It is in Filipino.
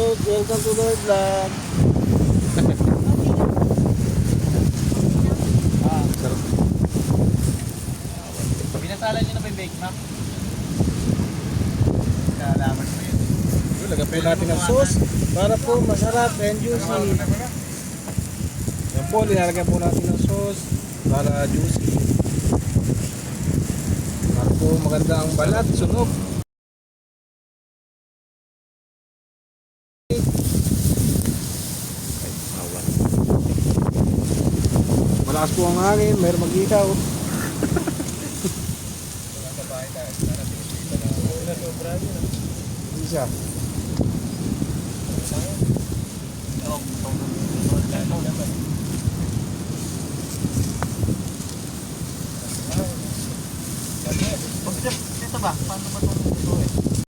Lord. Welcome to Lord Vlog. Sarap. Pinasalan nyo na ba yung Bake Mac? Kalaman mo yun. Lagyan po natin ng sauce para po masarap and juicy. Yan po, linalagyan po natin ng sauce para juicy. Para po maganda ang balat, sunog. Malakas po ang hangin, mayroon mag-ikaw. Isa.